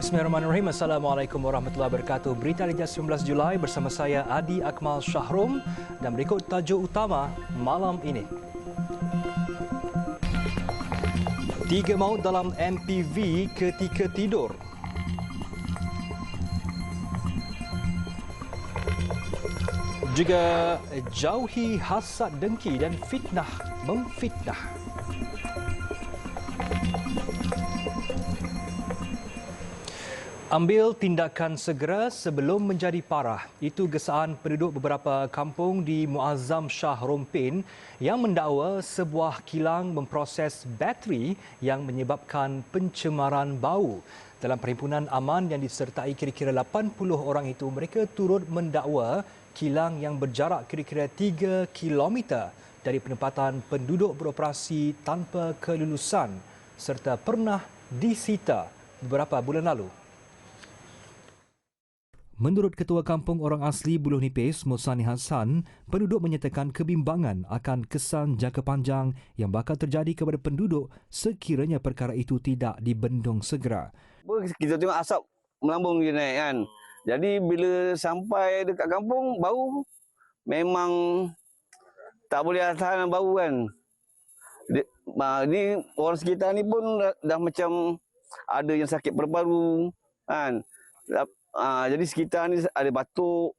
Bismillahirrahmanirrahim. Assalamualaikum warahmatullahi wabarakatuh. Berita Liga 19 Julai bersama saya Adi Akmal Shahrom dan berikut tajuk utama malam ini. 3 maut dalam MPV ketika tidur. Juga jauhi hasad dengki dan fitnah memfitnah. Ambil tindakan segera sebelum menjadi parah. Itu gesaan penduduk beberapa kampung di Muazzam Shah Rompin yang mendakwa sebuah kilang memproses bateri yang menyebabkan pencemaran bau. Dalam perhimpunan aman yang disertai kira-kira 80 orang itu, mereka turut mendakwa kilang yang berjarak kira-kira 3 km dari penempatan penduduk beroperasi tanpa kelulusan serta pernah disita beberapa bulan lalu. Menurut Ketua Kampung Orang Asli Buloh Nipis, Musani Hassan, penduduk menyatakan kebimbangan akan kesan jangka panjang yang bakal terjadi kepada penduduk sekiranya perkara itu tidak dibendung segera. Kita tengok asap melambung je naik kan. Jadi bila sampai dekat kampung, bau memang tak boleh tahan bau kan. Ni orang sekitar ni pun dah macam ada yang sakit paru-paru kan. Jadi sekitar ni ada batuk.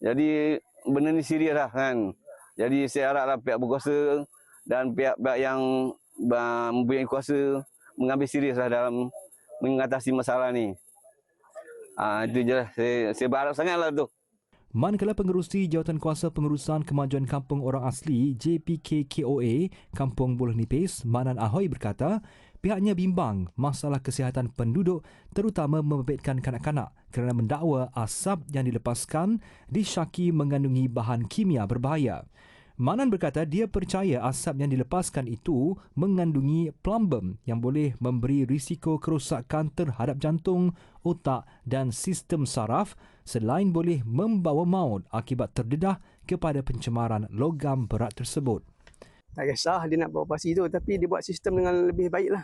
Jadi benda ni serius lah kan. Jadi saya haraplah pihak berkuasa dan pihak-pihak yang mempunyai kuasa mengambil serius lah dalam mengatasi masalah ni. Itu je lah. Saya berharap sangatlah tu. Manakala pengerusi Jawatan Kuasa Pengurusan Kemajuan Kampung Orang Asli JPKKOA Kampung Buloh Nipis, Manan Ahoy berkata, pihaknya bimbang masalah kesihatan penduduk terutama membabitkan kanak-kanak kerana mendakwa asap yang dilepaskan disyaki mengandungi bahan kimia berbahaya. Manan berkata dia percaya asap yang dilepaskan itu mengandungi plumbum yang boleh memberi risiko kerosakan terhadap jantung, otak dan sistem saraf selain boleh membawa maut akibat terdedah kepada pencemaran logam berat tersebut. Tak kisah dia nak beroperasi tu, tapi dia buat sistem dengan lebih baik lah.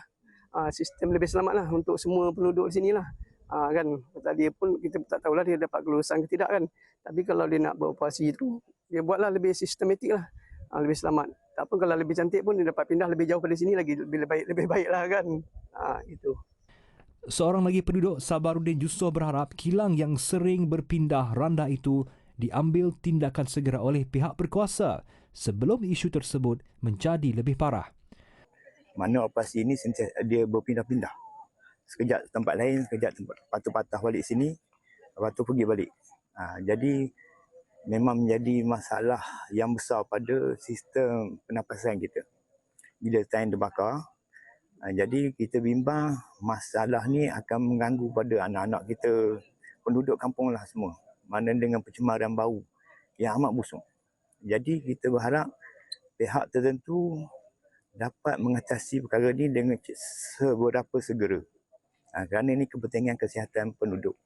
Sistem lebih selamat lah untuk semua penduduk di sini lah. Kan, kata dia pun kita tak tahulah dia dapat kelulusan ke tidak kan. Tapi kalau dia nak beroperasi tu, dia buatlah lebih sistematik lah. Lebih selamat. Tak apa kalau lebih cantik pun dia dapat pindah lebih jauh pada sini lagi lebih baik lah kan. Itu. Seorang lagi penduduk Sabaruddin Jusoh berharap kilang yang sering berpindah randa itu diambil tindakan segera oleh pihak berkuasa sebelum isu tersebut menjadi lebih parah. Mana operasi ini dia berpindah-pindah. Sekejap tempat lain, sekejap tempat patah balik sini, lepas tu pergi balik. Jadi memang menjadi masalah yang besar pada sistem pernafasan kita. Bila tank terbakar, jadi kita bimbang masalah ni akan mengganggu pada anak-anak kita, penduduk kampung lah semua. Mana dengan pencemaran bau yang amat busuk. Jadi kita berharap pihak tertentu dapat mengatasi perkara ini dengan seberapa segera. Kerana ini kepentingan kesihatan penduduk.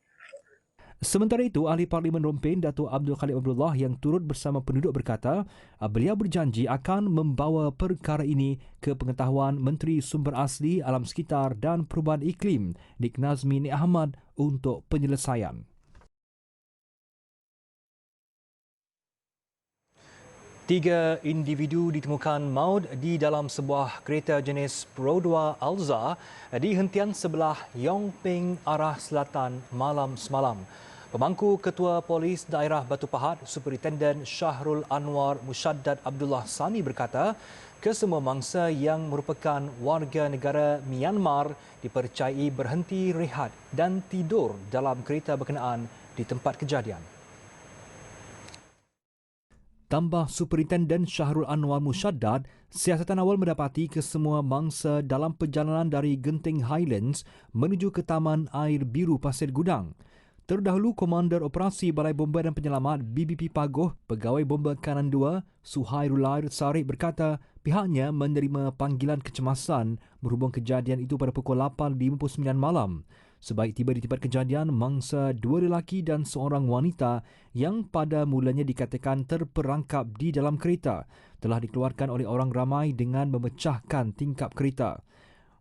Sementara itu, Ahli Parlimen Rompin, Datuk Abdul Khalid Abdullah yang turut bersama penduduk berkata, beliau berjanji akan membawa perkara ini ke pengetahuan Menteri Sumber Asli, Alam Sekitar dan Perubahan Iklim, Nik Nazmi Nik Ahmad untuk penyelesaian. 3 individu ditemukan maut di dalam sebuah kereta jenis Pro 2 Alza di hentian sebelah Yongping arah selatan malam semalam. Pemangku Ketua Polis Daerah Batu Pahat, Superintenden Syahrul Anwar Musyaddad Abdullah Sani berkata, kesemua mangsa yang merupakan warga negara Myanmar dipercayai berhenti rehat dan tidur dalam kereta berkenaan di tempat kejadian. Tambah Superintenden Syahrul Anwar Musyaddad, siasatan awal mendapati kesemua mangsa dalam perjalanan dari Genting Highlands menuju ke Taman Air Biru Pasir Gudang. Terdahulu, Komander Operasi Balai Bomba dan Penyelamat BBP Pagoh, Pegawai Bomba Kanan 2, Suhairulair Sarip berkata pihaknya menerima panggilan kecemasan berhubung kejadian itu pada pukul 8.59 malam. Sebaik tiba di tempat kejadian, mangsa 2 lelaki dan seorang wanita yang pada mulanya dikatakan terperangkap di dalam kereta telah dikeluarkan oleh orang ramai dengan memecahkan tingkap kereta.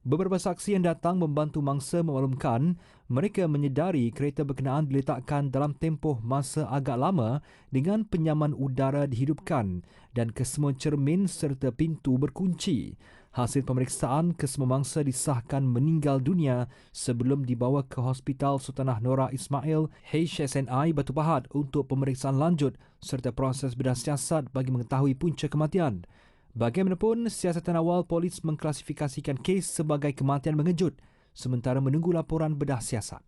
Beberapa saksi yang datang membantu mangsa memaklumkan mereka menyedari kereta berkenaan diletakkan dalam tempoh masa agak lama dengan penyaman udara dihidupkan dan kesemua cermin serta pintu berkunci. Hasil pemeriksaan, kesemua mangsa disahkan meninggal dunia sebelum dibawa ke Hospital Sultanah Nora Ismail HSNI Batu Pahat untuk pemeriksaan lanjut serta proses bedah siasat bagi mengetahui punca kematian. Bagaimanapun, siasatan awal polis mengklasifikasikan kes sebagai kematian mengejut sementara menunggu laporan bedah siasat.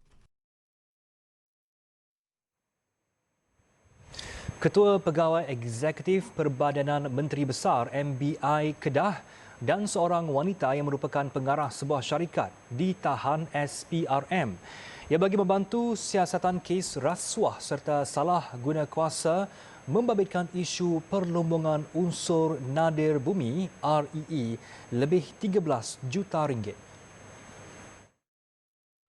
Ketua Pegawai Eksekutif Perbadanan Menteri Besar MBI Kedah dan seorang wanita yang merupakan pengarah sebuah syarikat ditahan SPRM. Ia bagi membantu siasatan kes rasuah serta salah guna kuasa membabitkan isu perlombongan unsur nadir bumi REE lebih 13 juta ringgit.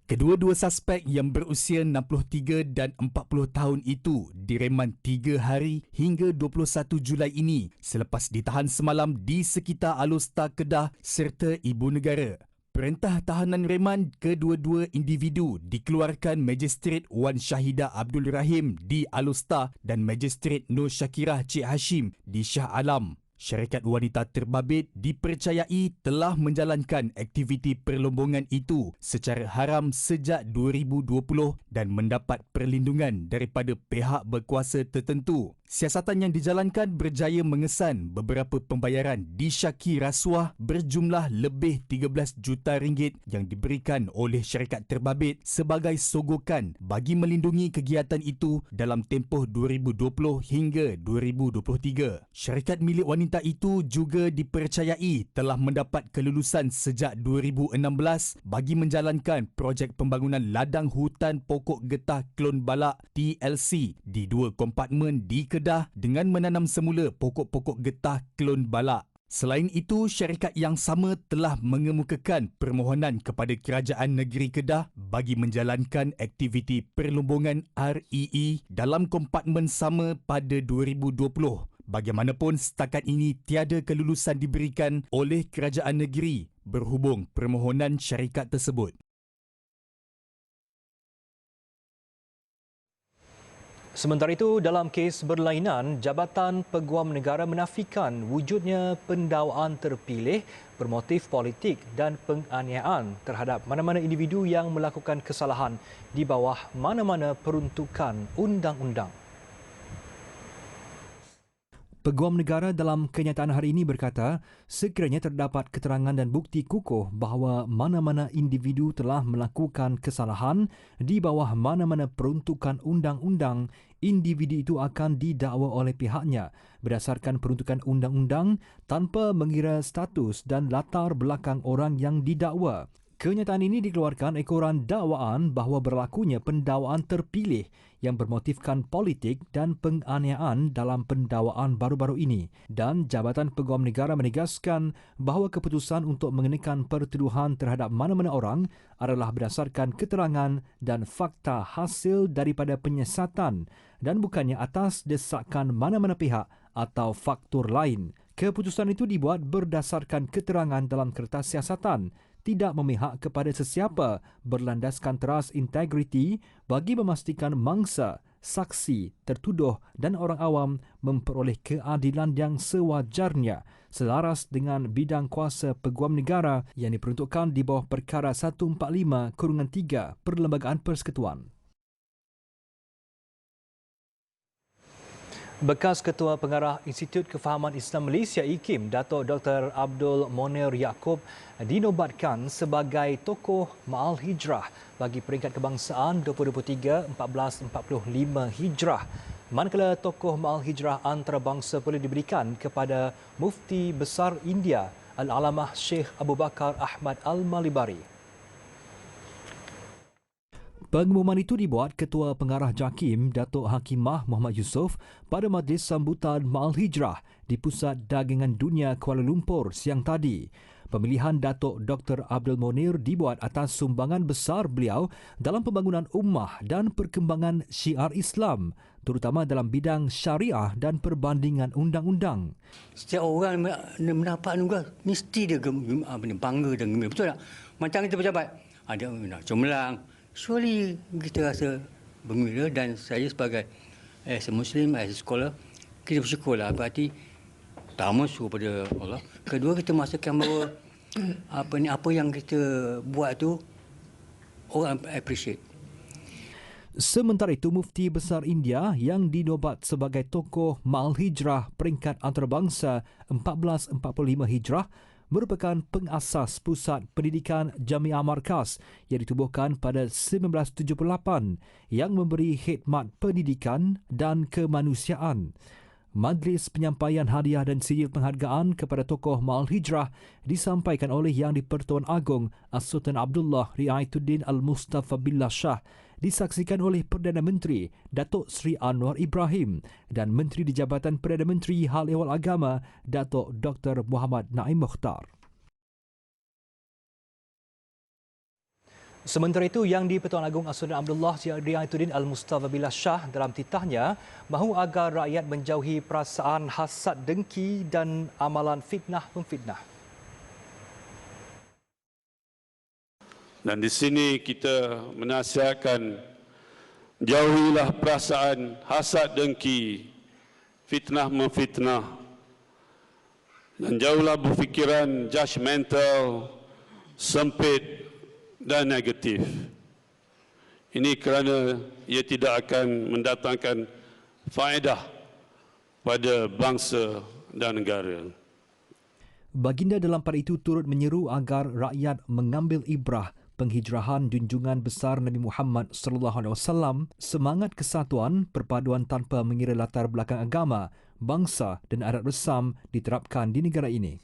Kedua-dua suspek yang berusia 63 dan 40 tahun itu direman 3 hari hingga 21 Julai ini selepas ditahan semalam di sekitar Alustar Kedah serta Ibu Negara. Perintah tahanan reman kedua-dua individu dikeluarkan Magistrate Wan Syahidah Abdul Rahim di Alustar dan Magistrate Nur Syakirah Cik Hashim di Shah Alam. Syarikat wanita terbabit dipercayai telah menjalankan aktiviti perlombongan itu secara haram sejak 2020 dan mendapat perlindungan daripada pihak berkuasa tertentu. Siasatan yang dijalankan berjaya mengesan beberapa pembayaran disyaki rasuah berjumlah lebih 13 juta ringgit yang diberikan oleh syarikat terbabit sebagai sogokan bagi melindungi kegiatan itu dalam tempoh 2020 hingga 2023. Syarikat milik wanita itu juga dipercayai telah mendapat kelulusan sejak 2016 bagi menjalankan projek pembangunan ladang hutan pokok getah Klon Balak TLC di 2 kompartmen di Kedah dengan menanam semula pokok-pokok getah Klon Balak. Selain itu, syarikat yang sama telah mengemukakan permohonan kepada Kerajaan Negeri Kedah bagi menjalankan aktiviti perlombongan REE dalam kompartmen sama pada 2020. Bagaimanapun, setakat ini tiada kelulusan diberikan oleh Kerajaan Negeri berhubung permohonan syarikat tersebut. Sementara itu, dalam kes berlainan, Jabatan Peguam Negara menafikan wujudnya pendawaan terpilih bermotif politik dan penganiayaan terhadap mana-mana individu yang melakukan kesalahan di bawah mana-mana peruntukan undang-undang. Peguam Negara dalam kenyataan hari ini berkata, sekiranya terdapat keterangan dan bukti kukuh bahawa mana-mana individu telah melakukan kesalahan di bawah mana-mana peruntukan undang-undang, individu itu akan didakwa oleh pihaknya berdasarkan peruntukan undang-undang tanpa mengira status dan latar belakang orang yang didakwa. Kenyataan ini dikeluarkan ekoran dakwaan bahawa berlakunya pendakwaan terpilih yang bermotifkan politik dan penganiayaan dalam pendakwaan baru-baru ini, dan Jabatan Peguam Negara menegaskan bahawa keputusan untuk mengenakan pertuduhan terhadap mana-mana orang adalah berdasarkan keterangan dan fakta hasil daripada penyiasatan dan bukannya atas desakan mana-mana pihak atau faktor lain. Keputusan itu dibuat berdasarkan keterangan dalam kertas siasatan, tidak memihak kepada sesiapa, berlandaskan teras integriti bagi memastikan mangsa, saksi, tertuduh dan orang awam memperoleh keadilan yang sewajarnya selaras dengan bidang kuasa Peguam Negara yang diperuntukkan di bawah Perkara 145/3 Perlembagaan Persekutuan. Bekas Ketua Pengarah Institut Kefahaman Islam Malaysia IKIM, Datuk Dr. Abdul Monir Yaakob dinobatkan sebagai tokoh Ma'al Hijrah bagi peringkat kebangsaan 2023-1445 Hijrah. Manakala tokoh Ma'al Hijrah antarabangsa boleh diberikan kepada Mufti Besar India Al-Alamah Sheikh Abu Bakar Ahmad Al-Malibari. Pengumuman itu dibuat Ketua Pengarah JAKIM Datuk Hakimah Muhammad Yusof pada majlis sambutan Ma'al Hijrah di Pusat Dagangan Dunia Kuala Lumpur siang tadi. Pemilihan Datuk Dr. Abdul Monir dibuat atas sumbangan besar beliau dalam pembangunan ummah dan perkembangan syiar Islam, terutama dalam bidang syariah dan perbandingan undang-undang. Setiap orang mendapat anugerah, mesti dia bangga dan gembira. Betul tak? Macam kita pejabat, ada cemerlang. Surely kita rasa bergembira, dan saya sebagai as a Muslim, as a scholar, kita bersyukurlah. Berarti pertama syukur pada Allah. Kedua, kita merasakan bahawa apa yang kita buat tu orang appreciate. Sementara itu, Mufti Besar India yang dinobat sebagai tokoh Ma'al Hijrah peringkat antarabangsa 1445 Hijrah merupakan pengasas Pusat Pendidikan Jamiah Markaz yang ditubuhkan pada 1978 yang memberi khidmat pendidikan dan kemanusiaan. Majlis penyampaian hadiah dan sijil penghargaan kepada tokoh Ma'al Hijrah disampaikan oleh Yang di-Pertuan Agong As-Sultan Abdullah Riayatuddin Al-Mustafa Billah Shah, disaksikan oleh Perdana Menteri Datuk Seri Anwar Ibrahim dan Menteri di Jabatan Perdana Menteri Hal Ehwal Agama Datuk Dr. Muhammad Naim Mokhtar. Sementara itu, Yang di-Pertuan Agong As-Sultan Abdullah Riayatuddin Al-Mustafa Billah Shah dalam titahnya mahu agar rakyat menjauhi perasaan hasad dengki dan amalan fitnah-memfitnah. Dan di sini kita menasihatkan, jauhilah perasaan hasad dengki, fitnah-memfitnah, dan jauhlah berfikiran judgemental, sempit dan negatif. Ini kerana ia tidak akan mendatangkan faedah pada bangsa dan negara. Baginda dalam pada itu turut menyeru agar rakyat mengambil ibrah penghijrahan junjungan besar Nabi Muhammad SAW, semangat kesatuan, perpaduan tanpa mengira latar belakang agama, bangsa dan adat resam diterapkan di negara ini.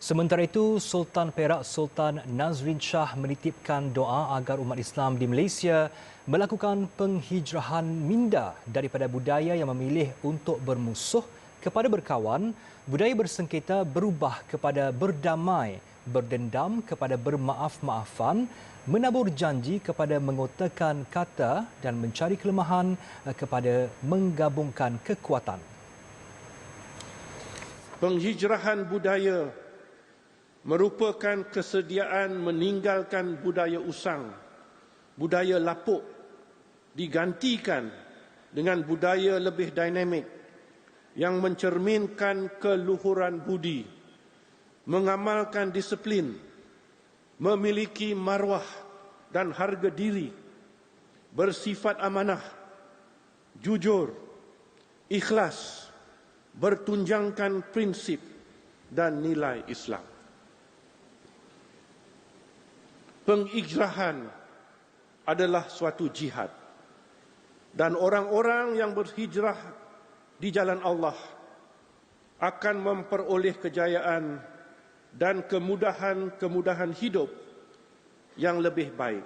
Sementara itu, Sultan Perak Sultan Nazrin Shah menitipkan doa agar umat Islam di Malaysia melakukan penghijrahan minda daripada budaya yang memilih untuk bermusuh kepada berkawan, budaya bersengketa berubah kepada berdamai, berdendam kepada bermaaf-maafan, menabur janji kepada mengotakan kata dan mencari kelemahan kepada menggabungkan kekuatan. Penghijrahan budaya merupakan kesediaan meninggalkan budaya usang, budaya lapuk, digantikan dengan budaya lebih dinamik yang mencerminkan keluhuran budi, mengamalkan disiplin, memiliki maruah dan harga diri, bersifat amanah, jujur, ikhlas, bertunjangkan prinsip dan nilai Islam. Penghijrahan adalah suatu jihad, dan orang-orang yang berhijrah di jalan Allah akan memperoleh kejayaan dan kemudahan hidup yang lebih baik.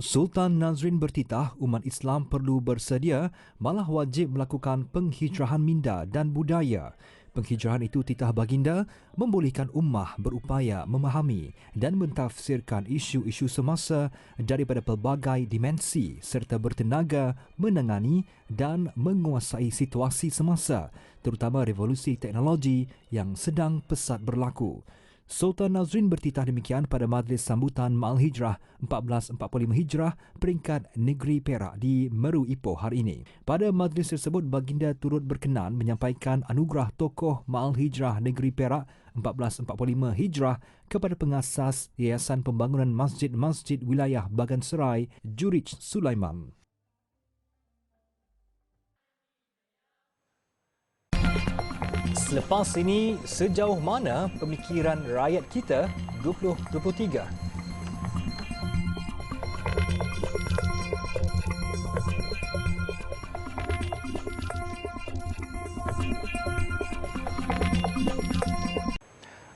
Sultan Nazrin bertitah umat Islam perlu bersedia, malah wajib melakukan penghijrahan minda dan budaya. Penghijrahan itu, titah baginda, membolehkan ummah berupaya memahami dan mentafsirkan isu-isu semasa daripada pelbagai dimensi serta bertenaga menangani dan menguasai situasi semasa, terutama revolusi teknologi yang sedang pesat berlaku. Sultan Nazrin bertitah demikian pada majlis sambutan Ma'al Hijrah 1445 Hijrah peringkat Negeri Perak di Meru Ipoh hari ini. Pada majlis tersebut, baginda turut berkenan menyampaikan anugerah tokoh Ma'al Hijrah Negeri Perak 1445 Hijrah kepada pengasas Yayasan Pembangunan Masjid-Masjid Wilayah Bagan Serai, Jurij Sulaiman. Selepas ini, sejauh mana pemikiran rakyat kita 2023?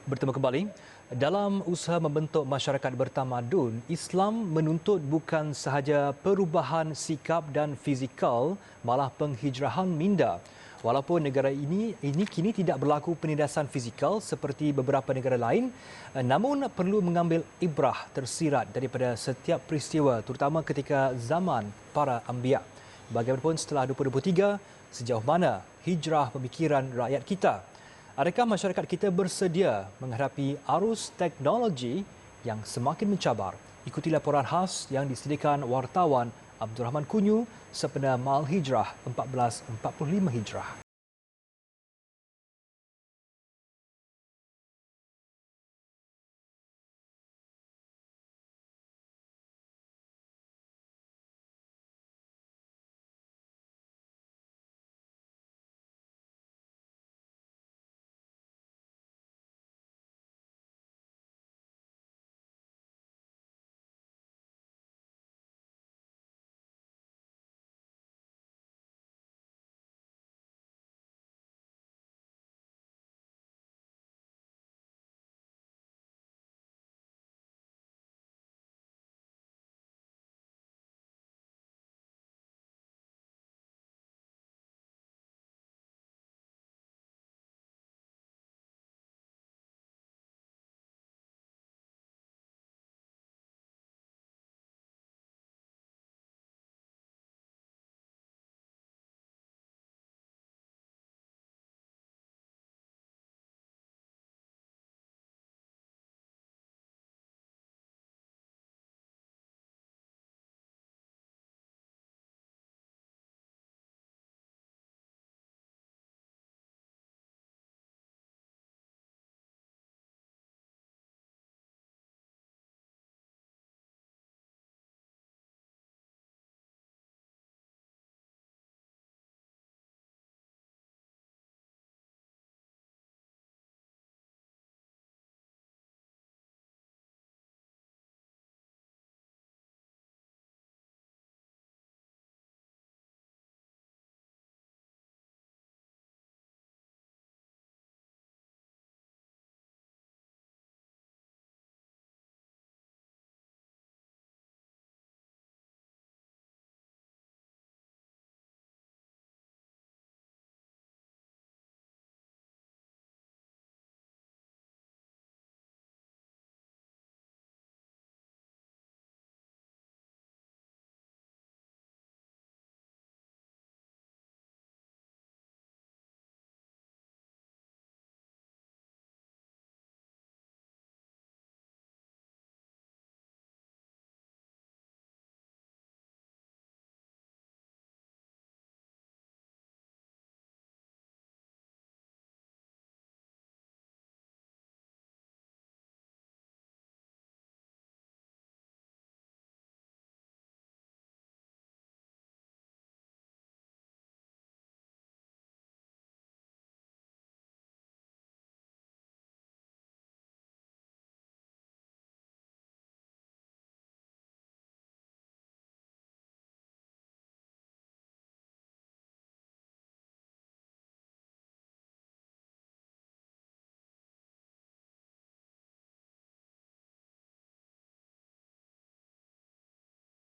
Bertemu kembali. Dalam usaha membentuk masyarakat bertamadun, Islam menuntut bukan sahaja perubahan sikap dan fizikal, malah penghijrahan minda. Walaupun negara ini kini tidak berlaku penindasan fizikal seperti beberapa negara lain, namun perlu mengambil ibrah tersirat daripada setiap peristiwa terutama ketika zaman para anbiya. Bagaimanapun setelah 2023, sejauh mana hijrah pemikiran rakyat kita? Adakah masyarakat kita bersedia menghadapi arus teknologi yang semakin mencabar? Ikuti laporan khas yang disediakan wartawan Abdul Rahman Kunyu sempena Maal Hijrah 1445 Hijrah.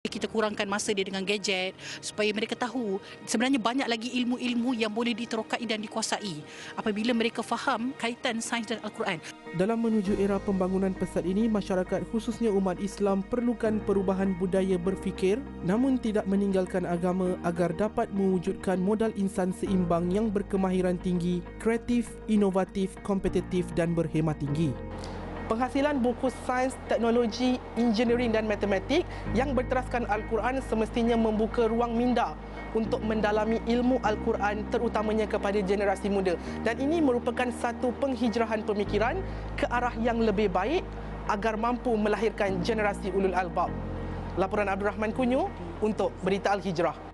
Kita kurangkan masa dia dengan gadget supaya mereka tahu sebenarnya banyak lagi ilmu-ilmu yang boleh diterokai dan dikuasai apabila mereka faham kaitan sains dan Al-Quran. Dalam menuju era pembangunan pesat ini, masyarakat khususnya umat Islam perlukan perubahan budaya berfikir namun tidak meninggalkan agama agar dapat mewujudkan modal insan seimbang yang berkemahiran tinggi, kreatif, inovatif, kompetitif dan berhemat tinggi. Penghasilan buku sains, teknologi, engineering dan matematik yang berteraskan Al-Quran semestinya membuka ruang minda untuk mendalami ilmu Al-Quran terutamanya kepada generasi muda. Dan ini merupakan satu penghijrahan pemikiran ke arah yang lebih baik agar mampu melahirkan generasi ulul albab. Laporan Abdul Rahman Kunyu untuk Berita Al-Hijrah.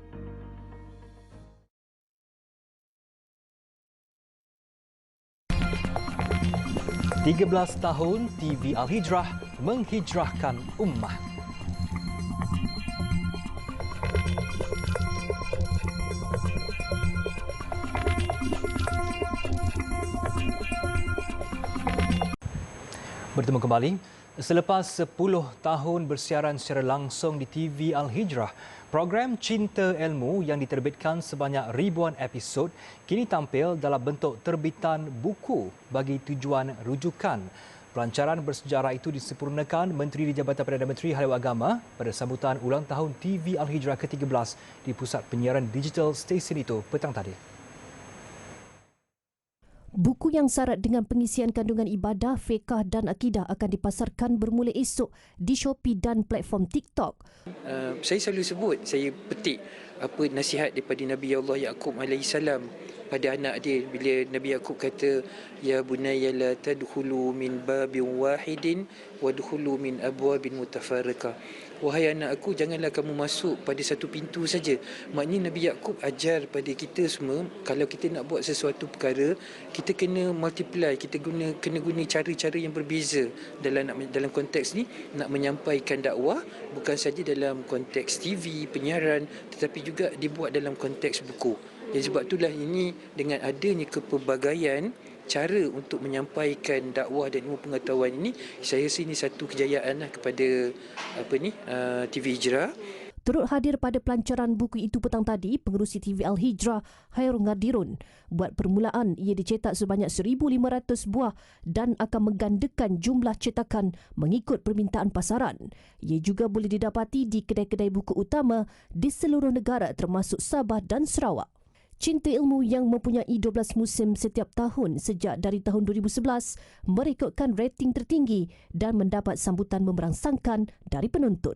13 tahun TV Al-Hijrah menghijrahkan ummah. Bertemu kembali. Selepas 10 tahun bersiaran secara langsung di TV Al-Hijrah, program Cinta Ilmu yang diterbitkan sebanyak ribuan episod kini tampil dalam bentuk terbitan buku bagi tujuan rujukan. Pelancaran bersejarah itu disempurnakan Menteri di Jabatan Perdana Menteri Haluan Agama pada sambutan ulang tahun TV Al-Hijrah ke-13 di Pusat Penyiaran Digital stesen itu petang tadi. Buku yang syarat dengan pengisian kandungan ibadah, fiqh dan akidah akan dipasarkan bermula esok di Shopee dan platform TikTok. Saya selalu sebut, saya petik apa nasihat daripada Nabi Allah Yaqub AS pada anak dia bila Nabi Yaqub kata ya bunayya la tadkhulu min babin wahidin wadkhulu min abwabin mutafarriqah. Wahai anak aku, janganlah kamu masuk pada satu pintu saja. Maknanya Nabi Yaqub ajar pada kita semua, kalau kita nak buat sesuatu perkara, kita kena multiply, kita kena guna cara-cara yang berbeza dalam konteks ni nak menyampaikan dakwah, bukan saja dalam konteks TV, penyiaran, tetapi juga dibuat dalam konteks buku. Jadi sebab itulah ini dengan adanya kepelbagaian cara untuk menyampaikan dakwah dan ilmu pengetahuan ini, saya rasa ini satu kejayaan kepada TV Hijrah. Turut hadir pada pelancaran buku itu petang tadi, pengerusi TV Al-Hijrah Khairul Ngadirun. Buat permulaan, ia dicetak sebanyak 1,500 buah dan akan menggandakan jumlah cetakan mengikut permintaan pasaran. Ia juga boleh didapati di kedai-kedai buku utama di seluruh negara termasuk Sabah dan Sarawak. Cinta Ilmu yang mempunyai 12 musim setiap tahun sejak dari tahun 2011 merekodkan rating tertinggi dan mendapat sambutan memberangsangkan dari penonton.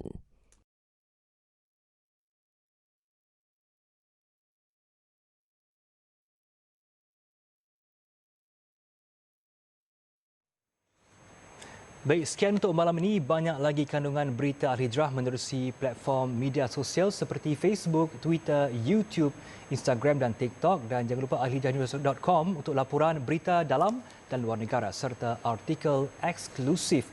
Baik, sekian untuk malam ini. Banyak lagi kandungan berita Al-Hijrah menerusi platform media sosial seperti Facebook, Twitter, YouTube, Instagram dan TikTok. Dan jangan lupa alhijrahnews.com untuk laporan berita dalam dan luar negara serta artikel eksklusif.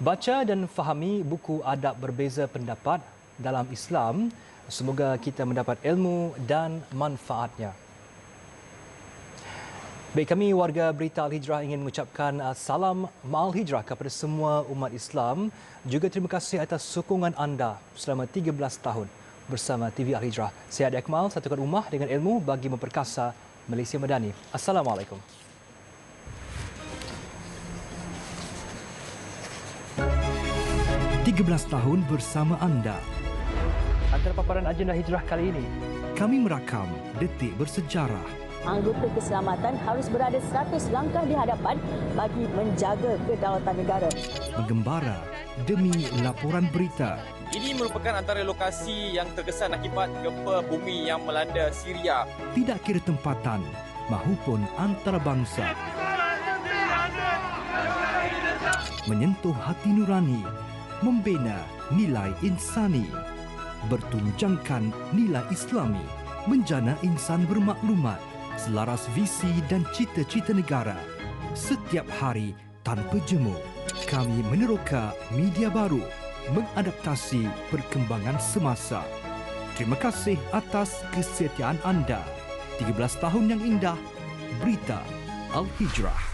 Baca dan fahami buku adab berbeza pendapat dalam Islam. Semoga kita mendapat ilmu dan manfaatnya. Baik, kami warga Berita Al-Hijrah ingin mengucapkan salam Ma'al Hijrah kepada semua umat Islam. Juga terima kasih atas sokongan anda selama 13 tahun bersama TV Al-Hijrah. Saya Adi Akmal, satukan rumah dengan ilmu bagi memperkasa Malaysia Madani. Assalamualaikum. 13 tahun bersama anda. Antara paparan agenda hijrah kali ini, kami merakam detik bersejarah. Anggota keselamatan harus berada 100 langkah di hadapan bagi menjaga kedaulatan negara. Menggembara demi laporan berita. Ini merupakan antara lokasi yang terkesan akibat gempa bumi yang melanda Syria. Tidak kira tempatan mahupun antarabangsa. Menyentuh hati nurani, membina nilai insani, bertunjangkan nilai Islami, menjana insan bermaklumat, selaras visi dan cita-cita negara. Setiap hari tanpa jemu, kami meneroka media baru, mengadaptasi perkembangan semasa. Terima kasih atas kesetiaan anda. 13 tahun yang indah, Berita Al-Hijrah.